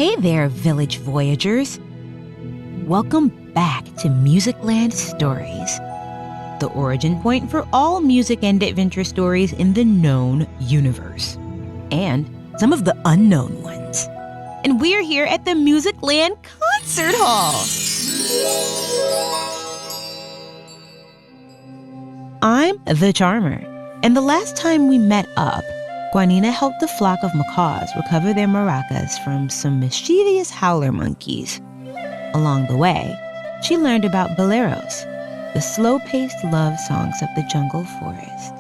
Hey there, village voyagers. Welcome back to Musicland Stories, the origin point for all music and adventure stories in the known universe, and some of the unknown ones. And we're here at the Musicland Concert Hall. I'm the Charmer, and the last time we met up, Guanina helped a flock of macaws recover their maracas from some mischievous howler monkeys. Along the way, she learned about boleros, the slow-paced love songs of the jungle forest.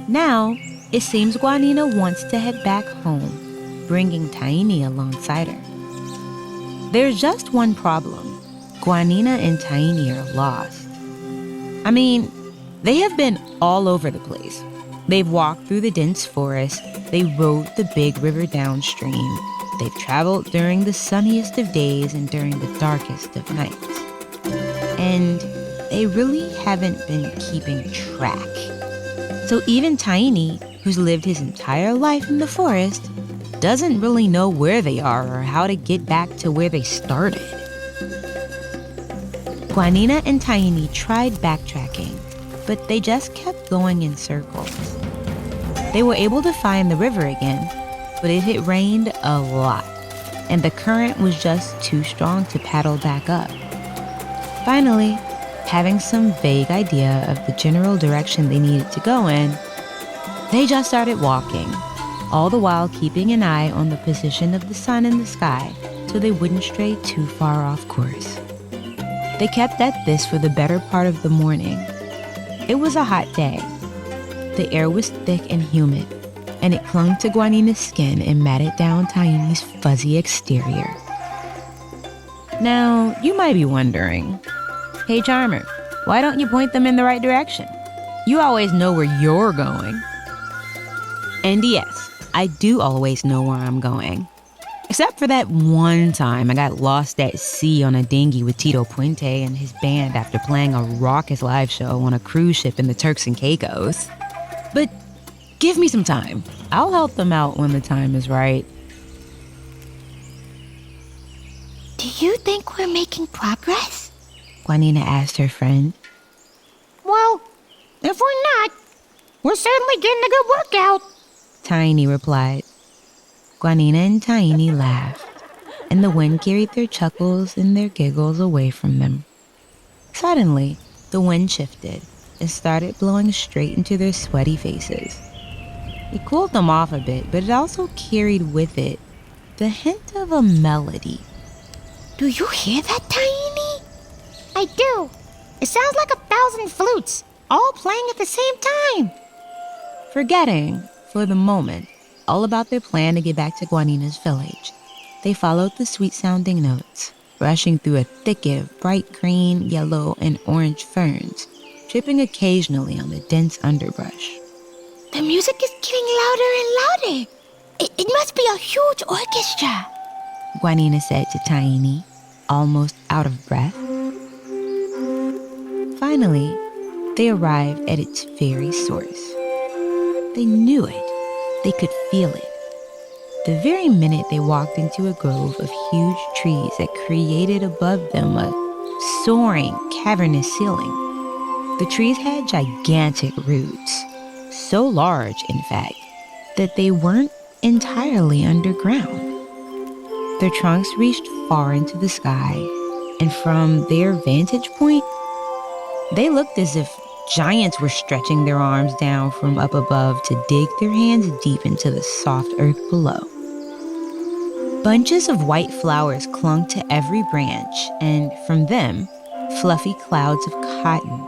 Now, it seems Guanina wants to head back home, bringing Tainy alongside her. There's just one problem. Guanina and Tainy are lost. I mean, they have been all over the place. They've walked through the dense forest, they rode the big river downstream, they've traveled during the sunniest of days and during the darkest of nights. And they really haven't been keeping track. So even Tainy, who's lived his entire life in the forest, doesn't really know where they are or how to get back to where they started. Guanina and Tainy tried backtracking, but they just kept going in circles. They were able to find the river again, but it had rained a lot, and the current was just too strong to paddle back up. Finally, having some vague idea of the general direction they needed to go in, they just started walking, all the while keeping an eye on the position of the sun in the sky so they wouldn't stray too far off course. They kept at this for the better part of the morning. It was a hot day. The air was thick and humid, and it clung to Guanina's skin and matted down Tainy's fuzzy exterior. Now, you might be wondering, hey Charmer, why don't you point them in the right direction? You always know where you're going. And yes, I do always know where I'm going. Except for that one time I got lost at sea on a dinghy with Tito Puente and his band after playing a raucous live show on a cruise ship in the Turks and Caicos. But give me some time. I'll help them out when the time is right. Do you think we're making progress? Guanina asked her friend. Well, if we're not, we're certainly getting a good workout, Tainy replied. Guanina and Tainy laughed, and the wind carried their chuckles and their giggles away from them. Suddenly, the wind shifted and started blowing straight into their sweaty faces. It cooled them off a bit, but it also carried with it the hint of a melody. Do you hear that, Tainy? I do. It sounds like 1,000 flutes, all playing at the same time. Forgetting, for the moment, all about their plan to get back to Guanina's village, they followed the sweet-sounding notes, rushing through a thicket of bright green, yellow, and orange ferns, tripping occasionally on the dense underbrush. The music is getting louder and louder. It must be a huge orchestra, Guanina said to Tainy, almost out of breath. Finally, they arrived at its very source. They knew it. They could feel it. The very minute they walked into a grove of huge trees that created above them a soaring, cavernous ceiling. The trees had gigantic roots, so large, in fact, that they weren't entirely underground. Their trunks reached far into the sky, and from their vantage point, they looked as if giants were stretching their arms down from up above to dig their hands deep into the soft earth below. Bunches of white flowers clung to every branch, and from them, fluffy clouds of cotton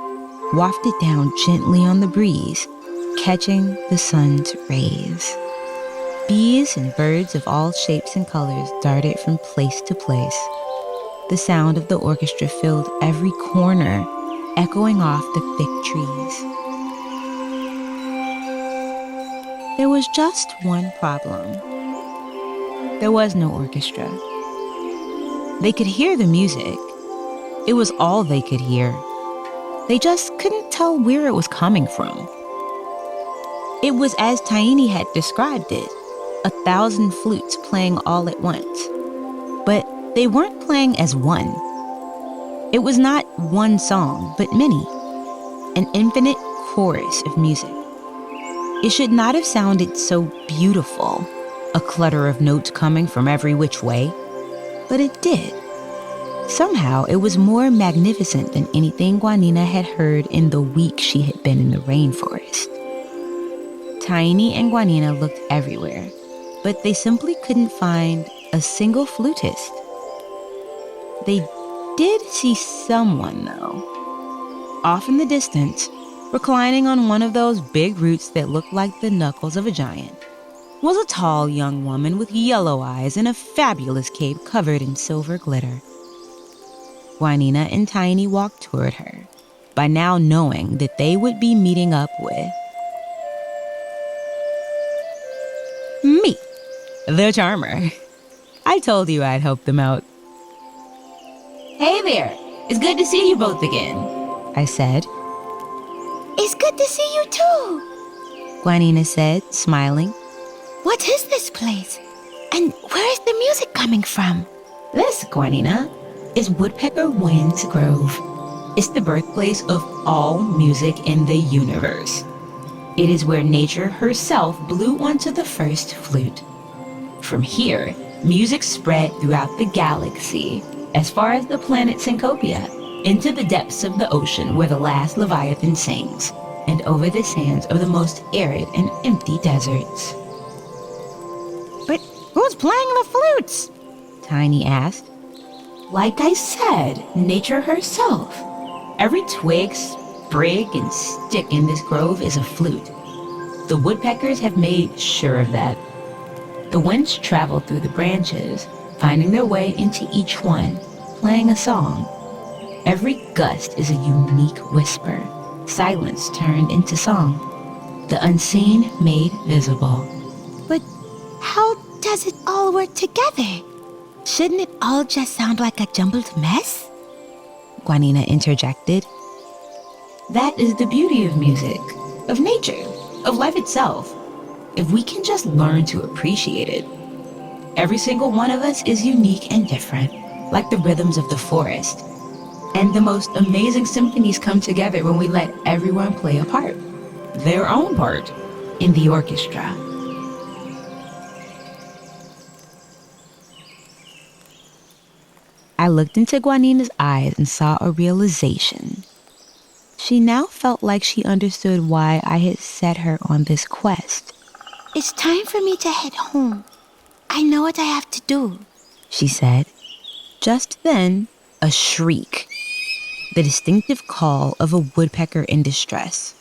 wafted down gently on the breeze, catching the sun's rays. Bees and birds of all shapes and colors darted from place to place. The sound of the orchestra filled every corner, echoing off the thick trees. There was just one problem. There was no orchestra. They could hear the music. It was all they could hear. They just couldn't tell where it was coming from. It was as Tainy had described it, 1,000 flutes playing all at once. But they weren't playing as one. It was not one song, but many. An infinite chorus of music. It should not have sounded so beautiful, a clutter of notes coming from every which way, but it did. Somehow, it was more magnificent than anything Guanina had heard in the week she had been in the rainforest. Tainy and Guanina looked everywhere, but they simply couldn't find a single flutist. They did see someone, though. Off in the distance, reclining on one of those big roots that looked like the knuckles of a giant, was a tall young woman with yellow eyes and a fabulous cape covered in silver glitter. Guanina and Tainy walked toward her, by now knowing that they would be meeting up with me, the charmer. I told you I'd help them out. Hey there, it's good to see you both again, I said. It's good to see you too, Guanina said, smiling. What is this place? And where is the music coming from? This, Guanina, is Woodpecker Winds Grove. It's the birthplace of all music in the universe. It is where nature herself blew onto the first flute. From here, music spread throughout the galaxy, as far as the planet Syncopia, into the depths of the ocean where the last Leviathan sings, and over the sands of the most arid and empty deserts. But who's playing the flutes? Tainy asked. Like I said, nature herself. Every twig, sprig, and stick in this grove is a flute. The woodpeckers have made sure of that. The winds travel through the branches, finding their way into each one, playing a song. Every gust is a unique whisper, silence turned into song, the unseen made visible. But how does it all work together? Shouldn't it all just sound like a jumbled mess? Guanina interjected. That is the beauty of music, of nature, of life itself. If we can just learn to appreciate it. Every single one of us is unique and different, like the rhythms of the forest. And the most amazing symphonies come together when we let everyone play a part, their own part, in the orchestra. I looked into Guanina's eyes and saw a realization. She now felt like she understood why I had set her on this quest. It's time for me to head home. I know what I have to do, she said. Just then, a shriek. The distinctive call of a woodpecker in distress.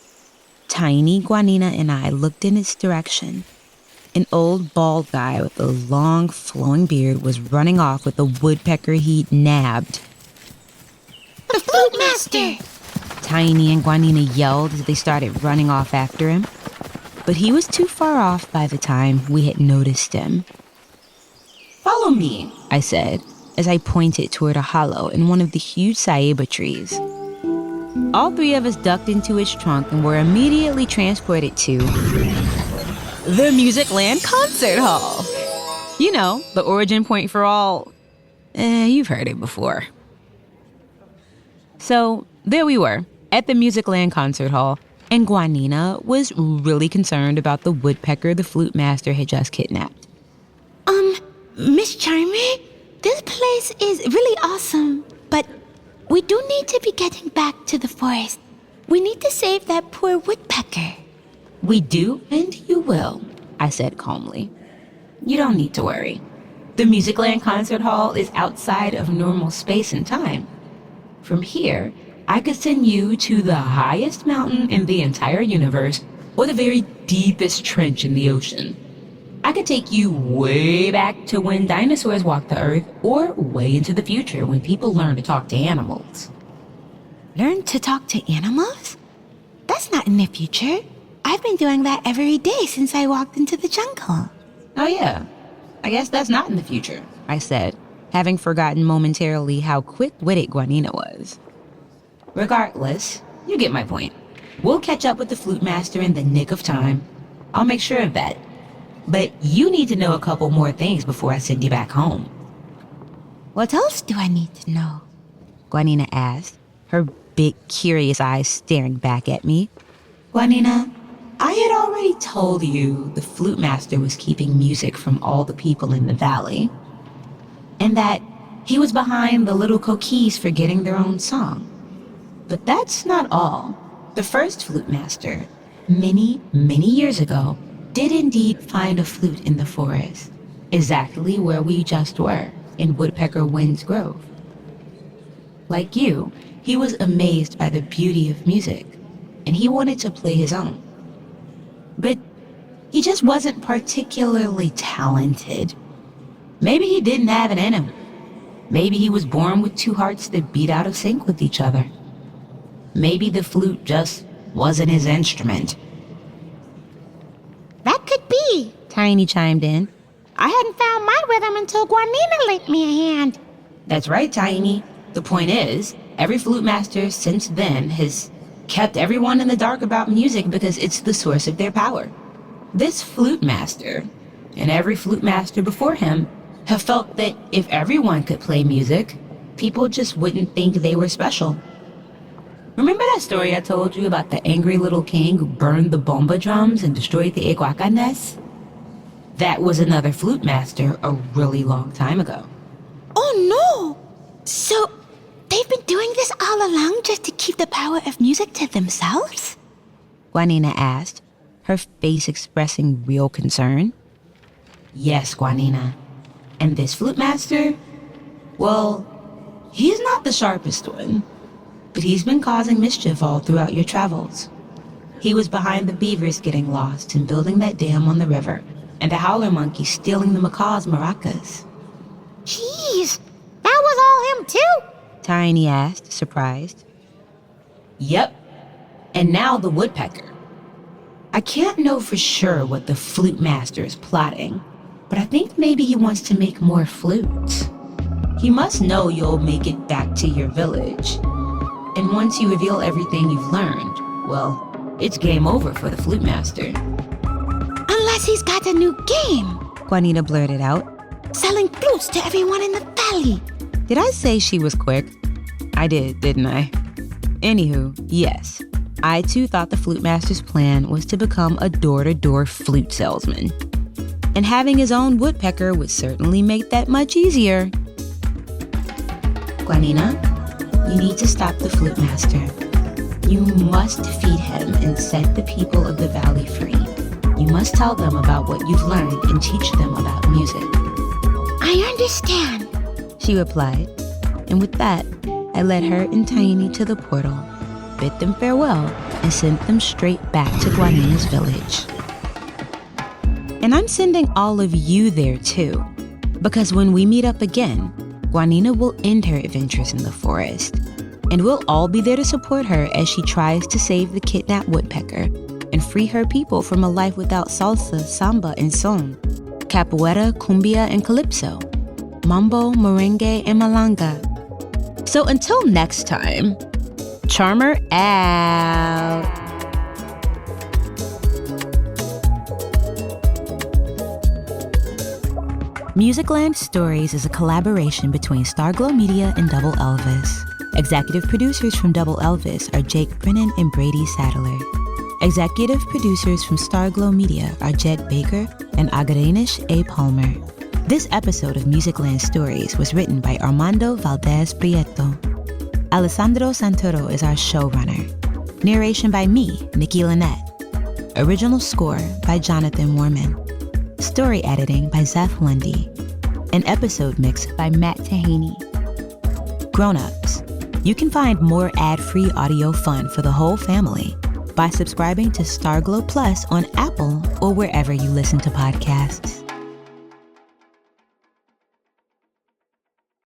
Tainy, Guanina, and I looked in its direction. An old bald guy with a long, flowing beard was running off with a woodpecker he'd nabbed. The Flutemaster! Tainy and Guanina yelled as they started running off after him. But he was too far off by the time we had noticed him. Follow me, I said, as I pointed toward a hollow in one of the huge ceiba trees. All three of us ducked into its trunk and were immediately transported to the Musicland Concert Hall. You know, the origin point for all... you've heard it before. So, there we were, at the Musicland Concert Hall, and Guanina was really concerned about the woodpecker the Flutemaster had just kidnapped. Miss Charmer, this place is really awesome, but we do need to be getting back to the forest. We need to save that poor woodpecker. We do, and you will, I said calmly. You don't need to worry. The Musicland Concert Hall is outside of normal space and time. From here, I could send you to the highest mountain in the entire universe, or the very deepest trench in the ocean. I could take you way back to when dinosaurs walked the earth, or way into the future when people learn to talk to animals. Learn to talk to animals? That's not in the future. I've been doing that every day since I walked into the jungle. Oh yeah, I guess that's not in the future, I said, having forgotten momentarily how quick-witted Guanina was. Regardless, you get my point. We'll catch up with the Flutemaster in the nick of time. I'll make sure of that. But you need to know a couple more things before I send you back home. What else do I need to know? Guanina asked, her big, curious eyes staring back at me. Guanina, I had already told you the Flutemaster was keeping music from all the people in the valley, and that he was behind the little coquilles for getting their own song. But that's not all. The first Flutemaster, many, many years ago, did indeed find a flute in the forest, exactly where we just were, in Woodpecker Winds Grove. Like you, he was amazed by the beauty of music, and he wanted to play his own. But he just wasn't particularly talented. Maybe he didn't have it in him. Maybe he was born with two hearts that beat out of sync with each other. Maybe the flute just wasn't his instrument. That could be, Tainy chimed in. I hadn't found my rhythm until Guanina lent me a hand. That's right, Tainy. The point is, every Flutemaster since then has kept everyone in the dark about music because it's the source of their power. This Flutemaster, and every Flutemaster before him, have felt that if everyone could play music, people just wouldn't think they were special. Remember that story I told you about the angry little king who burned the bomba drums and destroyed the Iguaca nest? That was another Flutemaster a really long time ago. Oh no! So, they've been doing this all along just to keep the power of music to themselves? Guanina asked, her face expressing real concern. Yes, Guanina. And this Flutemaster, well, he's not the sharpest one, but he's been causing mischief all throughout your travels. He was behind the beavers getting lost and building that dam on the river, and the howler monkey stealing the macaw's maracas. Jeez, that was all him too? Tainy asked, surprised. Yep, and now the woodpecker. I can't know for sure what the Flutemaster is plotting, but I think maybe he wants to make more flutes. He must know you'll make it back to your village. And once you reveal everything you've learned, well, it's game over for the Flutemaster. Unless he's got a new game. Guanina blurted out. Selling flutes to everyone in the valley. Did I say she was quick? I did, didn't I? Anywho, yes. I too thought the Flutemaster's plan was to become a door-to-door flute salesman. And having his own woodpecker would certainly make that much easier. Guanina, you need to stop the Flutemaster. You must defeat him and set the people of the valley free. You must tell them about what you've learned and teach them about music. I understand, she replied. And with that, I led her and Tainy to the portal, bid them farewell, and sent them straight back to Guanina's village. And I'm sending all of you there too, because when we meet up again, Guanina will end her adventures in the forest, and we'll all be there to support her as she tries to save the kidnapped woodpecker and free her people from a life without salsa, samba, and son, capoeira, cumbia, and calypso, mambo, merengue, and malanga. So until next time, Charmer out. Musicland Stories is a collaboration between Starglow Media and Double Elvis. Executive producers from Double Elvis are Jake Brennan and Brady Sadler. Executive producers from Starglow Media are Jed Baker and Agreinish A. Palmer. This episode of Musicland Stories was written by Armando Valdez Prieto. Alessandro Santoro is our showrunner. Narration by me, Nikki Lynette. Original score by Jonathan Warman. Story editing by Zeph Lundy. An episode mix by Matt Tahaney. Grown-ups, you can find more ad-free audio fun for the whole family by subscribing to Starglow Plus on Apple or wherever you listen to podcasts.